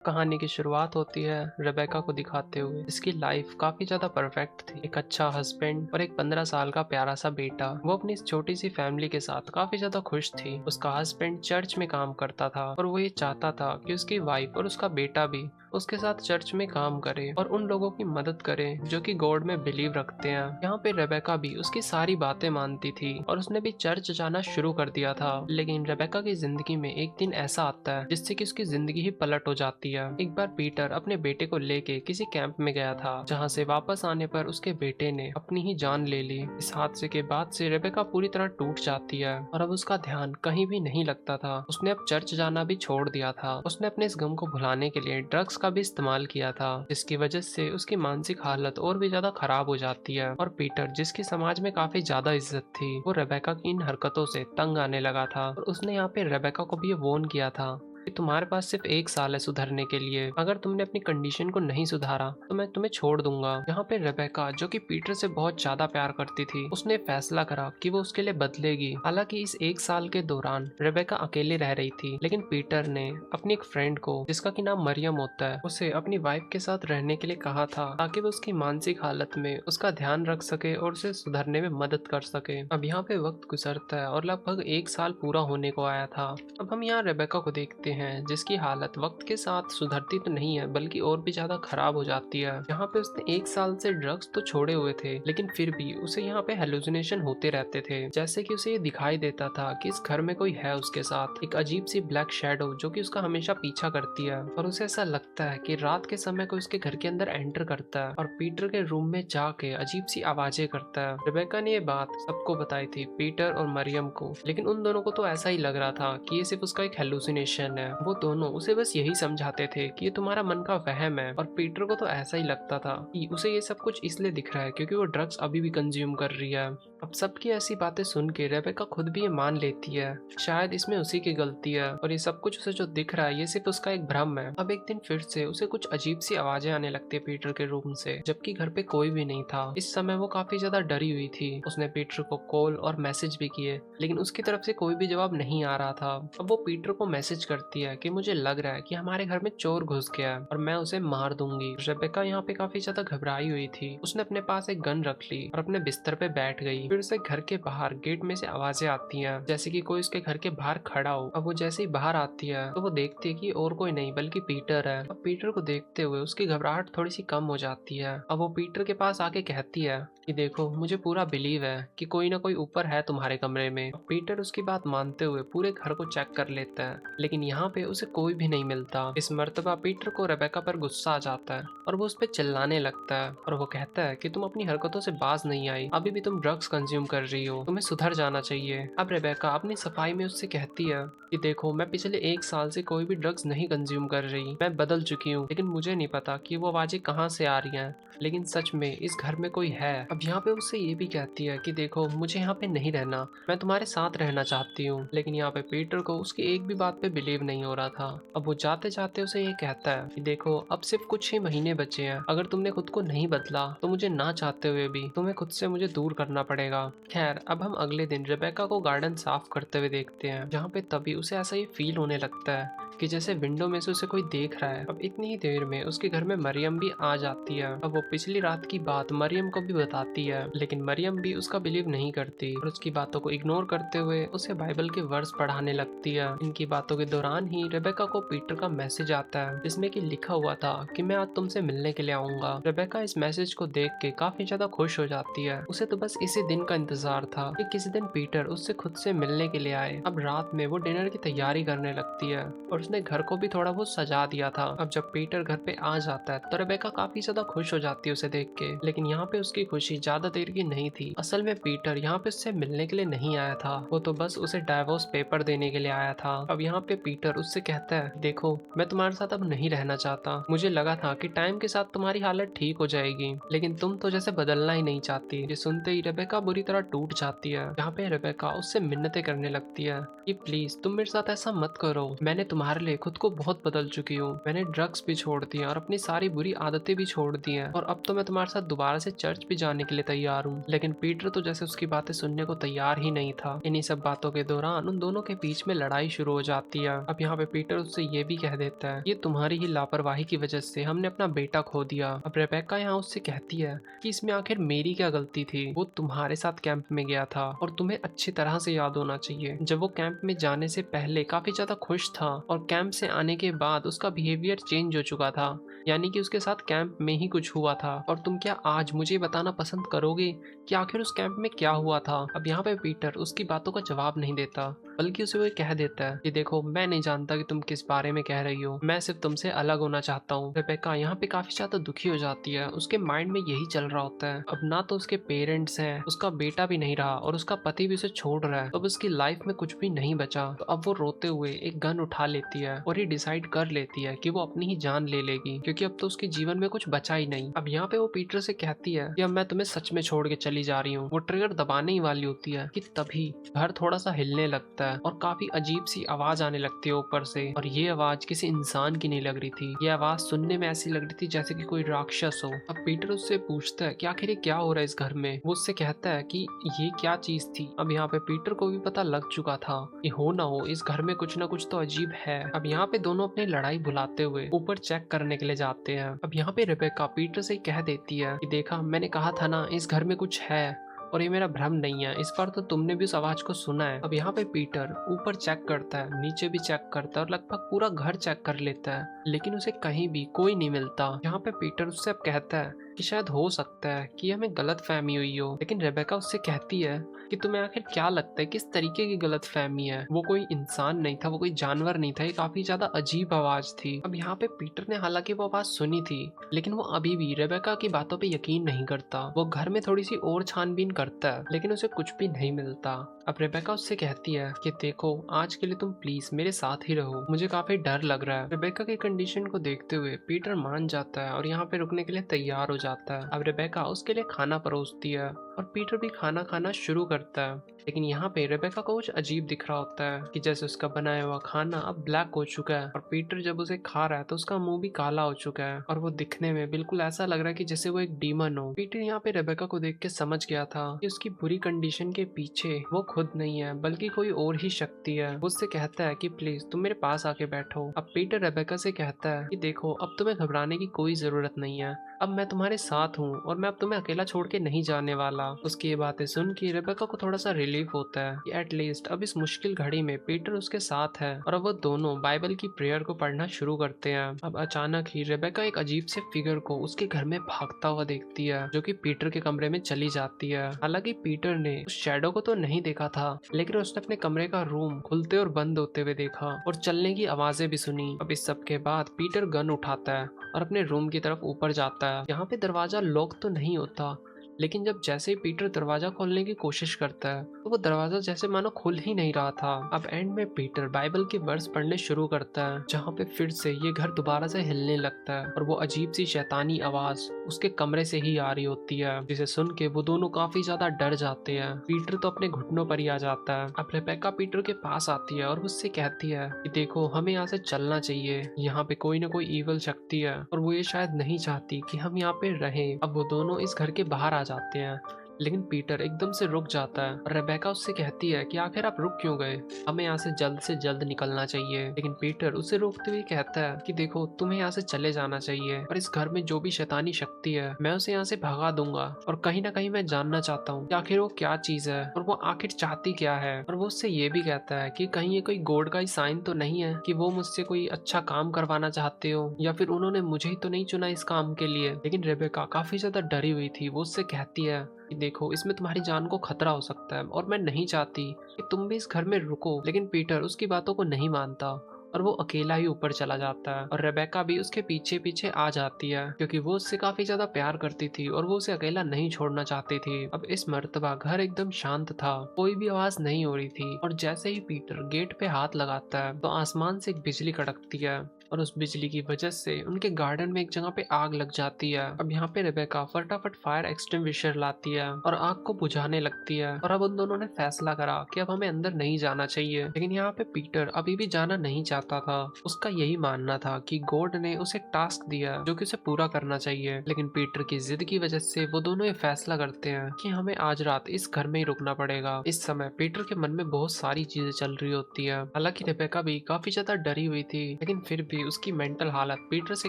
कहानी की शुरुआत होती है रेबेका को दिखाते हुए। इसकी लाइफ काफी ज्यादा परफेक्ट थी। एक अच्छा हस्बैंड और एक 15 साल का प्यारा सा बेटा। वो अपनी इस छोटी सी फैमिली के साथ काफी ज्यादा खुश थी। उसका हस्बैंड चर्च में काम करता था और वो ये चाहता था कि उसकी वाइफ और उसका बेटा भी उसके साथ चर्च में काम करे और उन लोगों की मदद करे जो कि गॉड में बिलीव रखते हैं। यहाँ पे रेबेका भी उसकी सारी बातें मानती थी और उसने भी चर्च जाना शुरू कर दिया था। लेकिन रेबेका की जिंदगी में एक दिन ऐसा आता है जिससे कि उसकी जिंदगी ही पलट हो जाती है। एक बार पीटर अपने बेटे को लेके किसी कैंप में गया था, जहाँ से वापस आने पर उसके बेटे ने अपनी ही जान ले ली। इस हादसे के बाद से रेबेका पूरी तरह टूट जाती है और अब उसका ध्यान कहीं भी नहीं लगता था। उसने अब चर्च जाना भी छोड़ दिया था। उसने अपने इस गम को भुलाने के लिए ड्रग्स का भी इस्तेमाल किया था, जिसकी वजह से उसकी मानसिक हालत और भी ज्यादा खराब हो जाती है। और पीटर, जिसकी समाज में काफी ज्यादा इज्जत थी, वो रेबेका की इन हरकतों से तंग आने लगा था और उसने यहाँ पे रेबेका को भी ये वॉर्न किया था कि तुम्हारे पास सिर्फ 1 साल है सुधरने के लिए। अगर तुमने अपनी कंडीशन को नहीं सुधारा तो मैं तुम्हें छोड़ दूंगा। यहाँ पे रेबेका, जो कि पीटर से बहुत ज्यादा प्यार करती थी, उसने फैसला करा कि वो उसके लिए बदलेगी। हालांकि इस 1 साल के दौरान रेबेका अकेले रह रही थी, लेकिन पीटर ने अपनी एक फ्रेंड को, जिसका की नाम मरियम होता है, उसे अपनी वाइफ के साथ रहने के लिए कहा था, ताकि वो उसकी मानसिक हालत में उसका ध्यान रख सके और उसे सुधरने में मदद कर सके। अब यहाँ पे वक्त गुजरता है और लगभग 1 साल पूरा होने को आया था। अब हम यहाँ रेबेका को देखते हैं, जिसकी हालत वक्त के साथ सुधरती तो नहीं है बल्कि और भी ज्यादा खराब हो जाती है। यहाँ पे उसने 1 साल से ड्रग्स तो छोड़े हुए थे, लेकिन फिर भी उसे यहाँ पे हेलुसिनेशन होते रहते थे। जैसे कि उसे ये दिखाई देता था कि इस घर में कोई है उसके साथ, एक अजीब सी ब्लैक शैडो जो कि उसका हमेशा पीछा करती है। और उसे ऐसा लगता है कि रात के समय कोई उसके घर के अंदर एंटर करता है और पीटर के रूम में जाके अजीब सी आवाजें करता है। रेबेका ने ये बात सबको बताई थी, पीटर और मरियम को, लेकिन उन दोनों को तो ऐसा ही लग रहा था कि ये सिर्फ उसका एक हेलुसिनेशन है। वो दोनों उसे बस यही समझाते थे कि ये तुम्हारा मन का वहम है। और पीटर को तो ऐसा ही लगता था कि उसे ये सब कुछ इसलिए दिख रहा है क्योंकि वो ड्रग्स अभी भी कंज्यूम कर रही है। अब सबकी ऐसी बातें सुन के रेबेका खुद भी ये मान लेती है, शायद इसमें उसी की गलती है और ये सब कुछ उसे जो दिख रहा है ये सिर्फ उसका एक भ्रम है। अब एक दिन फिर से उसे कुछ अजीब सी आवाजें आने लगती है पीटर के रूम से, जबकि घर पे कोई भी नहीं था। इस समय वो काफी ज्यादा डरी हुई थी। उसने पीटर को कॉल और मैसेज भी किए, लेकिन उसकी तरफ से कोई भी जवाब नहीं आ रहा था। अब वो पीटर को मैसेज करती है कि मुझे लग रहा है कि हमारे घर में चोर घुस गया है और मैं उसे मार दूंगी। रेबेका यहाँ पे काफी ज्यादा घबराई हुई थी। उसने अपने पास एक गन रख ली और अपने बिस्तर पे बैठ गई। फिर से घर के बाहर गेट में से आवाजें आती हैं, जैसे कि कोई उसके घर के बाहर खड़ा हो। अब वो जैसे ही बाहर आती है तो वो देखती है कि और कोई नहीं बल्कि पीटर है। अब पीटर को देखते हुए उसकी घबराहट थोड़ी सी कम हो जाती है। अब वो पीटर के पास आके कहती है कि देखो, मुझे पूरा बिलीव है कि कोई ना कोई ऊपर है तुम्हारे कमरे में। अब पीटर उसकी बात मानते हुए पूरे घर को चेक कर लेता है, लेकिन यहाँ पे उसे कोई भी नहीं मिलता। इस मर्तबा पीटर को रेबेका पर गुस्सा आ जाता है और वो उस पर चिल्लाने लगता है और वो कहता है कि तुम अपनी हरकतों से बाज नहीं आई, अभी भी तुम ड्रग्स कंज्यूम कर रही हो, तुम्हें सुधर जाना चाहिए। अब रेबेका अपनी सफाई में उससे कहती है कि देखो, मैं पिछले 1 साल से कोई भी ड्रग्स नहीं कंज्यूम कर रही, मैं बदल चुकी हूँ, लेकिन मुझे नहीं पता कि वो आवाजें कहाँ से आ रही हैं, लेकिन सच में इस घर में कोई है। अब यहाँ पे उससे ये भी कहती है कि देखो, मुझे यहाँ पे नहीं रहना, मैं तुम्हारे साथ रहना चाहती हूँ। लेकिन यहाँ पे पीटर को उसकी एक भी बात पे बिलीव नहीं हो रहा था। अब वो जाते जाते उसे ये कहता है कि देखो, अब सिर्फ कुछ ही महीने बचे हैं, अगर तुमने खुद को नहीं बदला तो मुझे ना चाहते हुए भी तुम्हें खुद से मुझे दूर करना पड़ेगा। खैर, अब हम अगले दिन रेबेका को गार्डन साफ करते हुए देखते हैं, जहाँ पे तभी उसे ऐसा ही फील होने लगता है कि जैसे विंडो में से उसे कोई देख रहा है। अब इतनी ही देर में उसके घर में मरियम भी आ जाती है। अब वो पिछली रात की बात मरियम को भी बताती है, लेकिन मरियम भी उसका बिलीव नहीं करती और उसकी बातों को इग्नोर करते हुए उसे बाइबल के वर्स पढ़ाने लगती है। इनकी बातों के दौरान ही रेबेका को पीटर का मैसेज आता है, जिसमें कि लिखा हुआ था कि मैं आज तुमसे मिलने के लिए आऊंगा। रेबेका इस मैसेज को देख के काफी ज्यादा खुश हो जाती है। उसे तो बस इसी दिन का इंतजार था कि किसी दिन पीटर उससे खुद से मिलने के लिए आए। अब रात में वो डिनर की तैयारी करने लगती है और उसने घर को भी थोड़ा बहुत सजा दिया था। अब जब पीटर घर पे आ जाता है तो रेबेका काफी ज्यादा खुश हो जाती है उसे देख के, लेकिन यहाँ पे उसकी खुशी ज्यादा देर की नहीं थी। असल में पीटर यहाँ पे उससे मिलने के लिए नहीं आया था, वो तो बस उसे डाइवोर्स पेपर देने के लिए आया था। अब यहाँ पे पीटर उससे कहता है, देखो, मैं तुम्हारे साथ अब नहीं रहना चाहता, मुझे लगा था कि टाइम के साथ तुम्हारी हालत ठीक हो जाएगी, लेकिन तुम तो जैसे बदलना ही नहीं चाहती। ये सुनते ही रेबेका बुरी तरह टूट जाती है। यहाँ पे रेबेका उससे मिन्नतें करने लगती है कि प्लीज तुम मेरे साथ ऐसा मत करो, मैंने तुम्हारे तुम्हारे लिए खुद को बहुत बदल चुकी हूँ। मैंने ड्रग्स भी छोड़ दिए और अपनी सारी बुरी आदतें भी छोड़ दी हैं और अब तो मैं तुम्हारे साथ दोबारा से चर्च भी जाने के लिए तैयार हूँ। लेकिन पीटर तो जैसे उसकी बातें सुनने को तैयार ही नहीं था। इन्हीं सब बातों के दौरान उन दोनों के बीच में लड़ाई शुरू हो जाती है। अब यहाँ पे पीटर उससे ये भी कह देता है, ये तुम्हारी ही लापरवाही की वजह से हमने अपना बेटा खो दिया। अब रेबेका यहाँ उससे कहती है कि इसमें आखिर मेरी क्या गलती थी, वो तुम्हारे साथ कैंप में गया था और तुम्हें अच्छी तरह से याद होना चाहिए। जब वो कैंप में जाने से पहले काफी ज्यादा खुश था और कैंप से आने के बाद उसका बिहेवियर चेंज हो चुका था, यानी कि उसके साथ कैंप में ही कुछ हुआ था। और तुम क्या आज मुझे बताना पसंद करोगे कि आखिर उस कैंप में क्या हुआ था? अब यहाँ पे पीटर उसकी बातों का जवाब नहीं देता, बल्कि उसे वो कह देता है कि देखो, मैं नहीं जानता कि तुम किस बारे में कह रही हो, मैं सिर्फ तुमसे अलग होना चाहता हूँ। रेबेका यहाँ पे काफी ज्यादा दुखी हो जाती है। उसके माइंड में यही चल रहा होता है, अब ना तो उसके पेरेंट्स हैं, उसका बेटा भी नहीं रहा और उसका पति भी उसे छोड़ रहा है। अब उसकी लाइफ में कुछ भी नहीं बचा। तो अब वो रोते हुए एक गन उठा लेती है और ये डिसाइड कर लेती है कि वो अपनी ही जान ले लेगी, क्योंकि अब तो उसके जीवन में कुछ बचा ही नहीं। अब यहाँ पे वो पीटर से कहती है कि अब मैं तुम्हें सच में छोड़ के चली जा रही हूँ। वो ट्रिगर दबाने ही वाली होती है कि तभी घर थोड़ा सा हिलने लगता है और काफी अजीब सी आवाज आने लगती है ऊपर से। और ये आवाज किसी इंसान की नहीं लग रही थी, ये आवाज सुनने में ऐसी लग रही थी जैसे कि कोई राक्षस हो। अब पीटर उससे पूछता है कि आखिर ये क्या हो रहा है इस घर में। वो उससे कहता है कि ये क्या चीज थी। अब यहाँ पे पीटर को भी पता लग चुका था कि हो ना हो इस घर में कुछ ना कुछ तो अजीब है। अब यहाँ पे दोनों अपनी लड़ाई भुलाते हुए ऊपर चेक करने के लिए जाते हैं। अब यहाँ पे रेबेका पीटर से कह देती है कि देखा, मैंने कहा था ना इस घर में कुछ है और ये मेरा भ्रम नहीं है, इस बार तो तुमने भी उस आवाज को सुना है। अब यहाँ पे पीटर ऊपर चेक करता है, नीचे भी चेक करता है और लगभग पूरा घर चेक कर लेता है, लेकिन उसे कहीं भी कोई नहीं मिलता। यहाँ पे पीटर उससे अब कहता है कि शायद हो सकता है कि हमें गलत फहमी हुई हो। लेकिन रेबेका उससे कहती है कि तुम्हें आखिर क्या लगता है किस तरीके की गलत फहमी है? वो कोई इंसान नहीं था, वो कोई जानवर नहीं था, ये काफी ज्यादा अजीब आवाज थी। अब यहाँ पे पीटर ने हालांकि वो आवाज सुनी थी, लेकिन वो अभी भी रेबेका की बातों पे यकीन नहीं करता। वो घर में थोड़ी सी और छानबीन करता है, लेकिन उसे कुछ भी नहीं मिलता। अब रेबेका उससे कहती है कि देखो, आज के लिए तुम प्लीज मेरे साथ ही रहो, मुझे काफी डर लग रहा है। रेबेका की कंडीशन को देखते हुए पीटर मान जाता है और यहाँ पे रुकने के लिए तैयार हो जाता है। अब रेबेका उसके लिए खाना परोसती है और पीटर भी खाना खाना शुरू करता है। लेकिन यहाँ पे रेबेका को कुछ अजीब दिख रहा होता है कि जैसे उसका बनाया हुआ खाना अब ब्लैक हो चुका है और पीटर जब उसे खा रहा है तो उसका मुंह भी काला हो चुका है और वो दिखने में बिल्कुल ऐसा लग रहा है कि जैसे वो एक डीमन हो। पीटर यहाँ पे रेबेका को देख के समझ गया था कि उसकी बुरी कंडीशन के पीछे वो खुद नहीं है, बल्कि कोई और ही शक्ति है। वो उससे कहता है कि प्लीज तुम मेरे पास आके बैठो। अब पीटर रेबेका से कहता है कि देखो, अब तुम्हें घबराने की कोई जरूरत नहीं है, अब मैं तुम्हारे साथ हूँ और मैं अब तुम्हें अकेला छोड़ के नहीं जाने वाला। उसकी ये बातें सुन के रेबेका को थोड़ा सा रिलीफ होता है कि एटलीस्ट अब इस मुश्किल घड़ी में पीटर उसके साथ है। और अब वो दोनों बाइबल की प्रेयर को पढ़ना शुरू करते हैं। अब अचानक ही रेबेका एक अजीब से फिगर को उसके घर में भागता हुआ देखती है, जो कि पीटर के कमरे में चली जाती है। हालांकि पीटर ने उस शैडो को तो नहीं देखा था, लेकिन उसने अपने कमरे का रूम खुलते और बंद होते हुए देखा और चलने की आवाजें भी सुनी। अब इस सब के बाद पीटर गन उठाता है और अपने रूम की तरफ ऊपर जाता है। यहाँ पे दरवाजा लॉक तो नहीं होता, लेकिन जब जैसे ही पीटर दरवाजा खोलने की कोशिश करता है तो वो दरवाजा जैसे मानो खुल ही नहीं रहा था। अब एंड में पीटर बाइबल के वर्स पढ़ने शुरू करता है, जहाँ पे फिर से ये घर दोबारा से हिलने लगता है और वो अजीब सी शैतानी आवाज उसके कमरे से ही आ रही होती है, जिसे सुन के वो दोनों काफी ज्यादा डर जाते हैं। पीटर तो अपने घुटनों पर ही आ जाता है। अब रेबेका पीटर के पास आती है और उससे कहती है कि देखो, हमें यहाँ से चलना चाहिए, यहाँ पे कोई ना कोई ईवल शक्ति है और वो ये शायद नहीं चाहती कि हम यहाँ पे रहें। अब वो दोनों इस घर के बाहर आ जाते हैं, लेकिन पीटर एकदम से रुक जाता है और रेबेका उससे कहती है कि आखिर आप रुक क्यों गए, हमें यहाँ से जल्द निकलना चाहिए। लेकिन पीटर उसे रोकते हुए कहता है कि देखो, तुम्हें यहाँ से चले जाना चाहिए और इस घर में जो भी शैतानी शक्ति है मैं उसे यहाँ से भगा दूंगा। और कहीं ना कहीं मैं जानना चाहता हूँ कि आखिर वो क्या चीज है और वो आखिर चाहती क्या है। और वो उससे ये भी कहता है कि कहीं ये कोई गॉड का ही साइन तो नहीं है कि वो मुझसे कोई अच्छा काम करवाना चाहते हो, या फिर उन्होंने मुझे ही तो नहीं चुना इस काम के लिए। लेकिन रेबेका काफी ज्यादा डरी हुई थी। वो उससे कहती है कि देखो, इसमें तुम्हारी जान को खतरा हो सकता है और मैं नहीं चाहती कि तुम भी इस घर में रुको। लेकिन पीटर उसकी बातों को नहीं मानता और वो अकेला ही ऊपर चला जाता है और रेबेका भी उसके पीछे पीछे आ जाती है, क्योंकि वो उससे काफी ज्यादा प्यार करती थी और वो उसे अकेला नहीं छोड़ना चाहती थी। अब इस मर्तबा घर एकदम शांत था, कोई भी आवाज नहीं हो रही थी और जैसे ही पीटर गेट पे हाथ लगाता है तो आसमान से एक बिजली कड़कती है और उस बिजली की वजह से उनके गार्डन में एक जगह पे आग लग जाती है। अब यहाँ पे रेबेका फटाफट फायर एक्सटिंग्विशर लाती है और आग को बुझाने लगती है। और अब उन दोनों ने फैसला करा कि अब हमें अंदर नहीं जाना चाहिए, लेकिन यहाँ पे पीटर अभी भी जाना नहीं चाहता था। उसका यही मानना था कि गॉड ने उसे टास्क दिया जो कि उसे पूरा करना चाहिए, लेकिन पीटर की जिद की वजह से वो दोनों ये फैसला करते हैं कि हमें आज रात इस घर में ही रुकना पड़ेगा। इस समय पीटर के मन में बहुत सारी चीजें चल रही होती है। हालांकि रेबेका भी काफी ज्यादा डरी हुई थी, लेकिन फिर भी उसकी मेंटल हालत पीटर से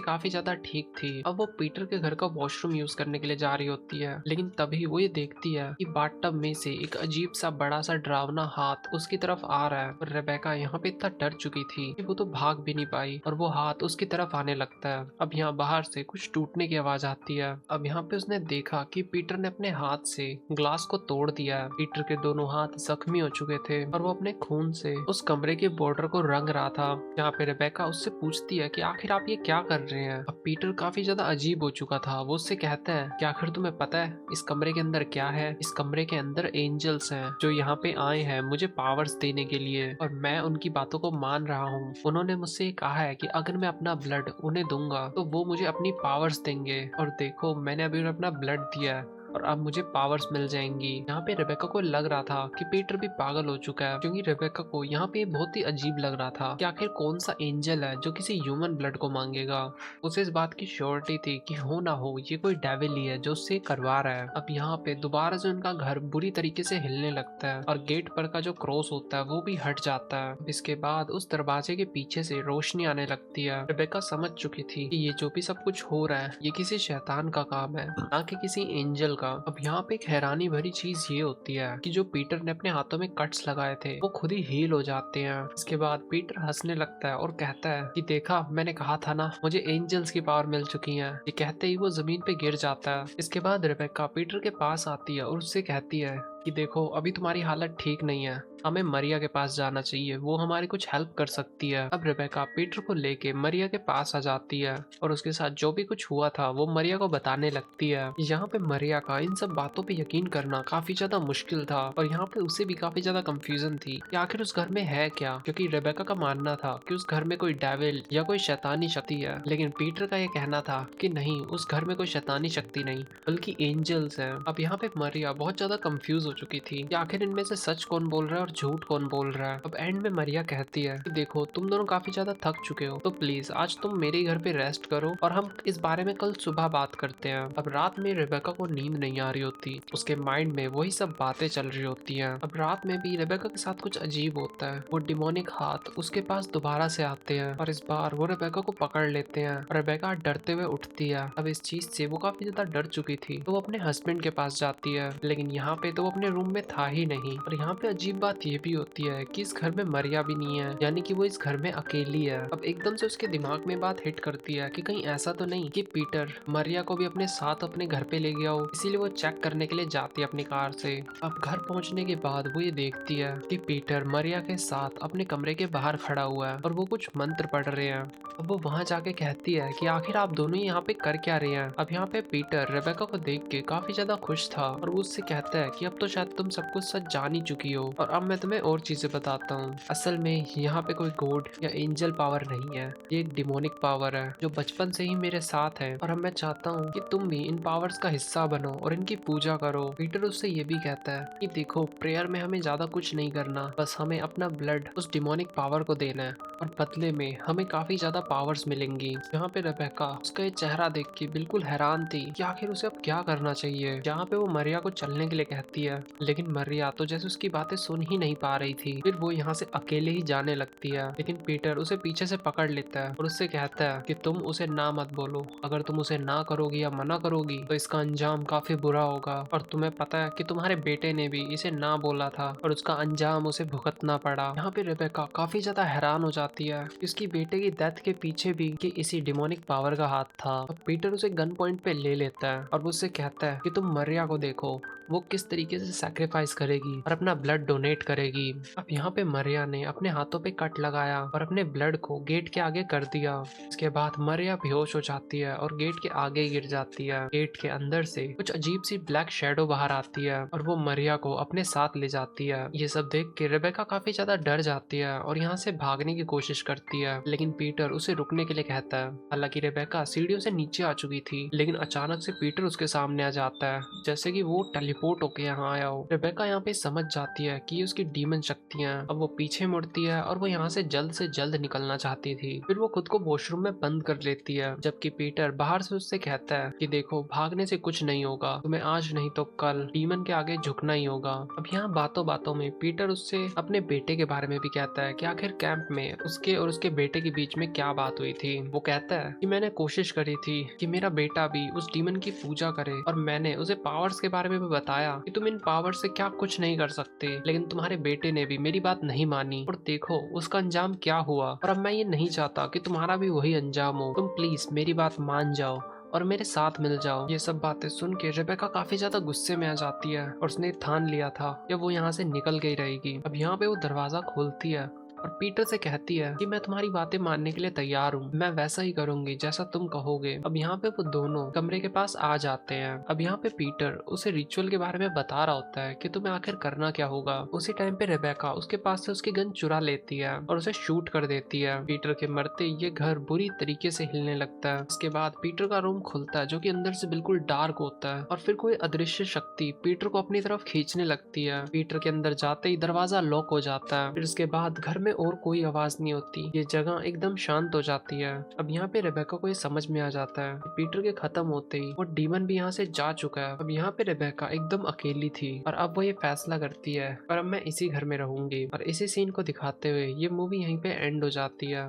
काफी ज्यादा ठीक थी। अब वो पीटर के घर का वॉशरूम यूज करने के लिए जा रही होती है, लेकिन तभी वो ये देखती है कि बाथटब में से एक अजीब सा बड़ा सा डरावना हाथ उसकी तरफ आ रहा है। और रेबेका यहाँ पे इतना डर चुकी थी कि वो तो भाग भी नहीं पाई और वो हाथ उसकी तरफ आने लगता है। अब यहाँ बाहर से कुछ टूटने की आवाज आती है। अब यहाँ पे उसने देखा कि पीटर ने अपने हाथ से ग्लास को तोड़ दिया है। पीटर के दोनों हाथ जख्मी हो चुके थे और वो अपने खून से उस कमरे के बॉर्डर को रंग रहा था। यहाँ पे रेबेका उससे पूछती है कि आखिर आप ये क्या कर रहे हैं। अब पीटर काफी ज्यादा अजीब हो चुका था। वो उससे कहता है कि आखिर तुम्हें पता है इस कमरे के अंदर क्या है? इस कमरे के अंदर एंजल्स हैं जो यहाँ पे आए हैं मुझे पावर्स देने के लिए, और मैं उनकी बातों को मान रहा हूँ। उन्होंने मुझसे ये कहा है कि अगर मैं अपना ब्लड उन्हें दूंगा तो वो मुझे अपनी पावर्स देंगे, और देखो मैंने अभी उन्हें अपना ब्लड दिया है और अब मुझे पावर्स मिल जाएंगी। यहाँ पे रेबेका को लग रहा था कि पीटर भी पागल हो चुका है, क्योंकि रेबेका को यहाँ पे बहुत ही अजीब लग रहा था कि आखिर कौन सा एंजल है जो किसी ह्यूमन ब्लड को मांगेगा। उसे इस बात की श्योरिटी थी कि हो ना हो ये कोई डेविल ही है जो उससे करवा रहा है। अब यहाँ पे दोबारा से उनका घर बुरी तरीके से हिलने लगता है और गेट पर का जो क्रॉस होता है वो भी हट जाता है। इसके बाद उस दरवाजे के पीछे से रोशनी आने लगती है। रेबेका समझ चुकी थी कि ये जो भी सब कुछ हो रहा है ये किसी शैतान का काम है, ना कि किसी एंजल का। अब यहाँ पे एक हैरानी भरी चीज ये होती है कि जो पीटर ने अपने हाथों में कट्स लगाए थे वो खुद ही हील हो जाते हैं। इसके बाद पीटर हंसने लगता है और कहता है कि देखा मैंने कहा था ना मुझे एंजल्स की पावर मिल चुकी है। ये कहते ही वो जमीन पे गिर जाता है। इसके बाद रेबेका पीटर के पास आती है और उससे कहती है कि देखो अभी तुम्हारी हालत ठीक नहीं है, हमें मरिया के पास जाना चाहिए, वो हमारी कुछ हेल्प कर सकती है। अब रेबेका पीटर को लेके मरिया के पास आ जाती है और उसके साथ जो भी कुछ हुआ था वो मरिया को बताने लगती है। यहाँ पे मरिया का इन सब बातों पे यकीन करना काफी ज्यादा मुश्किल था और यहाँ पे उसे भी काफी ज्यादा कंफ्यूजन थी कि आखिर उस घर में है क्या, क्योंकि रेबेका का मानना था कि उस घर में कोई डेविल या कोई शैतानी शक्ति है, लेकिन पीटर का ये कहना था कि नहीं उस घर में कोई शैतानी शक्ति नहीं बल्कि एंजल्स हैं। अब यहाँ पे मरिया बहुत ज्यादा कंफ्यूज हो चुकी थी कि आखिर इनमें से सच कौन बोल रहा है और झूठ कौन बोल रहा है। अब एंड में मरिया कहती है कि देखो तुम दोनों काफी ज्यादा थक चुके हो तो प्लीज आज तुम मेरे घर पे रेस्ट करो और हम इस बारे में कल सुबह बात करते हैं। अब रात में रेबेका को नींद नहीं आ रही होती, उसके माइंड में वही सब बातें चल रही होती हैं। अब रात में भी रेबेका के साथ कुछ अजीब होता है। वो डिमोनिक हाथ उसके पास दोबारा से आते हैं और इस बार वो रेबेका को पकड़ लेते हैं और रेबेका डरते हुए उठती है। अब इस चीज से वो काफी ज्यादा डर चुकी थी तो वो अपने हस्बैंड के पास जाती है, लेकिन यहाँ पे तो वो अपने रूम में था ही नहीं। और यहाँ पे अजीब बात ये भी होती है कि इस घर में मरिया भी नहीं है, यानी कि वो इस घर में अकेली है। अब एकदम से उसके दिमाग में बात हिट करती है कि कहीं ऐसा तो नहीं कि पीटर मरिया को भी अपने साथ अपने घर पे ले गया हो, इसीलिए वो चेक करने के लिए जाती है अपनी कार से। अब घर पहुंचने के बाद वो ये देखती है कि पीटर मरिया के साथ अपने कमरे के बाहर खड़ा हुआ है और वो कुछ मंत्र पढ़ रहे हैं। अब वो वहां जाके कहती है कि आखिर आप दोनों ही यहाँ पे कर क्या रहे हैं। अब यहाँ पे पीटर रेबेका को देख के काफी ज्यादा खुश था और वो उससे कहता है कि अब तो शायद तुम सब कुछ सच जान ही चुकी हो और अब मैं तुम्हें और चीजें बताता हूँ। असल में यहाँ पे कोई गॉड या एंजल पावर नहीं है, ये एक डिमोनिक पावर है जो बचपन से ही मेरे साथ है और अब मैं चाहता हूँ कि तुम भी इन पावर्स का हिस्सा बनो और इनकी पूजा करो। पीटर उससे ये भी कहता है कि देखो प्रेयर में हमें ज्यादा कुछ नहीं करना, बस हमें अपना ब्लड उस डिमोनिक पावर को देना है और बदले में हमें काफी ज्यादा पावर्स मिलेंगी। यहाँ पे रेबेका उसका ये चेहरा देख के बिल्कुल हैरान थी कि आखिर उसे अब क्या करना चाहिए। यहाँ पे वो मरिया को चलने के लिए कहती है, लेकिन मरिया तो जैसे उसकी बातें सुन ही नहीं पा रही थी। फिर वो यहाँ से अकेले ही जाने लगती है, लेकिन पीटर उसे पीछे से पकड़ लेता है और उससे कहता है कि तुम उसे ना मत बोलो, अगर तुम उसे ना करोगी या मना करोगी तो इसका अंजाम काफी बुरा होगा। और तुम्हें पता है कि तुम्हारे बेटे ने भी इसे ना बोला था और उसका अंजाम उसे भुगतना पड़ा। यहाँ पे रेबेका काफी ज्यादा हैरान हो जाती है कि उसकी बेटे की डेथ के पीछे भी कि इसी डिमोनिक पावर का हाथ था। अब पीटर उसे गन पॉइंट पे ले लेता है और उससे कहता है कि तुम मरिया को देखो, वो किस तरीके से सैक्रिफाइस करेगी और अपना ब्लड डोनेट करेगी। अब यहाँ पे मरिया ने अपने हाथों पे कट लगाया और अपने ब्लड को गेट के आगे कर दिया। इसके बाद मरिया बेहोश हो जाती है और गेट के आगे गिर जाती है। गेट के अंदर से कुछ अजीब सी ब्लैक शेडो बाहर आती है और वो मरिया को अपने साथ ले जाती है। ये सब देख के रेबेका काफी ज्यादा डर जाती है और यहाँ से भागने की कोशिश करती है, लेकिन पीटर उसे रुकने के लिए कहता है। हालांकि रेबेका सीढ़ियों से नीचे आ चुकी थी, लेकिन अचानक से पीटर उसके सामने आ जाता है, जैसे कि वो टेलीपोर्ट होके यहाँ आया हो। रेबेका यहाँ पे समझ जाती है कि ये उसकी डीमन शक्तियां। अब वो पीछे मुड़ती है और वो यहाँ से जल्द निकलना चाहती थी। फिर वो खुद को वॉशरूम में बंद कर लेती है, जबकि पीटर बाहर से उससे कहता है कि देखो, भागने से कुछ नहीं होगा, तुम्हें आज नहीं तो कल डीमन के आगे झुकना ही होगा। अब यहाँ बातों बातों में पीटर उससे अपने बेटे के बारे में भी कहता है कि आखिर कैंप में उसके और उसके बेटे के बीच में क्या बात हुई थी। वो कहता है कि मैंने कोशिश करी थी कि मेरा बेटा भी उस डीमन की पूजा करे और मैंने उसे पावर्स के बारे में भी बताया कि तुम इन पावर्स से क्या कुछ नहीं कर सकते, लेकिन तुम्हारे बेटे ने भी मेरी बात नहीं मानी और देखो उसका अंजाम क्या हुआ। और अब मैं ये नहीं चाहता कि तुम्हारा भी वही अंजाम हो। तुम प्लीज मेरी बात मान जाओ और मेरे साथ मिल जाओ। ये सब बातें सुन के रेबेका काफी ज्यादा गुस्से में आ जाती है और उसने ठान लिया था कि वो यहाँ से निकल गई रहेगी। अब यहाँ पे वो दरवाजा खोलती है और पीटर से कहती है कि मैं तुम्हारी बातें मानने के लिए तैयार हूँ, मैं वैसा ही करूंगी जैसा तुम कहोगे। अब यहाँ पे वो दोनों कमरे के पास आ जाते हैं। अब यहाँ पे पीटर उसे रिचुअल के बारे में बता रहा होता है कि तुम्हें आखिर करना क्या होगा। उसी टाइम पे रेबेका उसके पास से उसकी गन चुरा लेती है और उसे शूट कर देती है। पीटर के मरते ये घर बुरी तरीके से हिलने लगता है। इसके बाद पीटर का रूम खुलता है, जो कि अंदर से बिल्कुल डार्क होता है और फिर कोई अदृश्य शक्ति पीटर को अपनी तरफ खींचने लगती है। पीटर के अंदर जाते ही दरवाजा लॉक हो जाता है। फिर उसके बाद घर में और कोई आवाज नहीं होती, ये जगह एकदम शांत हो जाती है। अब यहाँ पे रेबेका को ये समझ में आ जाता है कि पीटर के खत्म होते ही वो डीमन भी यहाँ से जा चुका है। अब यहाँ पे रेबेका एकदम अकेली थी और अब वो ये फैसला करती है और अब मैं इसी घर में रहूंगी। और इसी सीन को दिखाते हुए ये मूवी यहीं पे एंड हो जाती है।